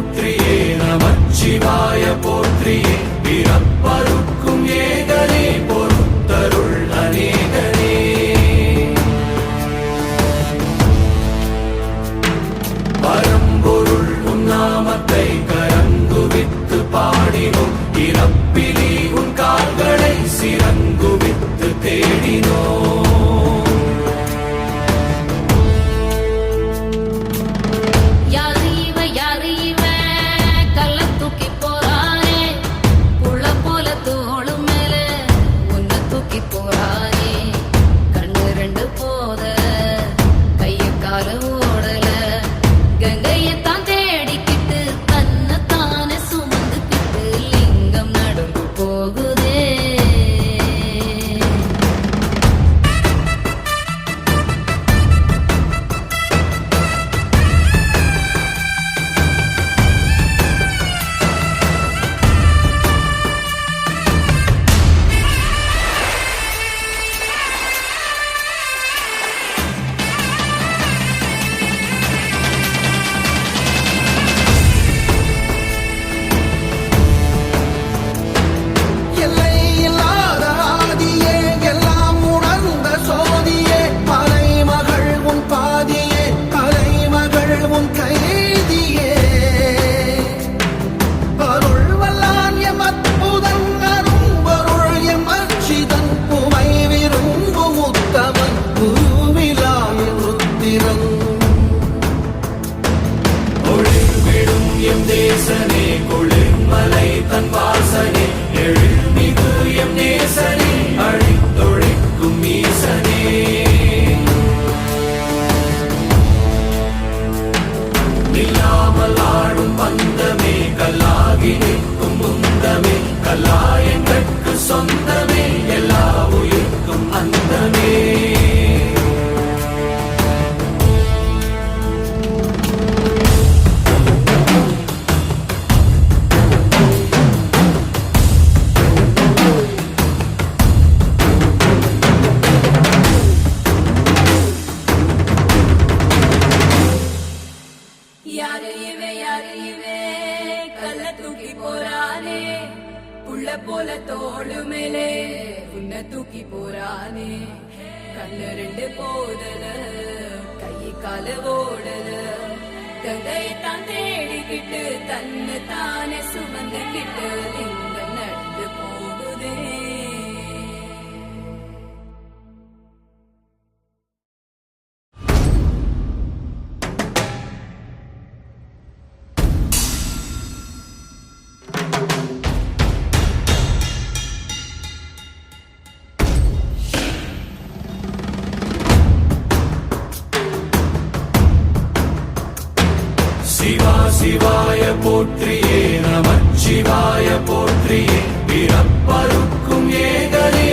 போற்றியே நமச்சிவாய போற்றியே பிறப்பருக்கும் ஏகனே பொறுத்தருள் அநேகனே பரம்பொருள் உன்னாமத்தை கரங்குவித்து பாடினோம் இறப்பிலி உன் கால்களை சிறங்குவித்து தேடினோம் சொந்தமே எல்லா உயிர்க்கும் அந்தமே யாரு இவே கல்ல தூக்கி போறானே உள்ள போல தோளு மேலே உன்னை தூக்கி போறானே கண்ணு ரெண்டு போதல கை கால ஓடல கங்கையத்தான் தேடிக்கிட்டு தன்னை தானே சுமந்துக்கிட்டு லிங்கம் நடந்து போகுதே சிவா சிவாய போற்றியே நமச்சிவாய போற்றியே பிறப்பருக்கும் ஏகனே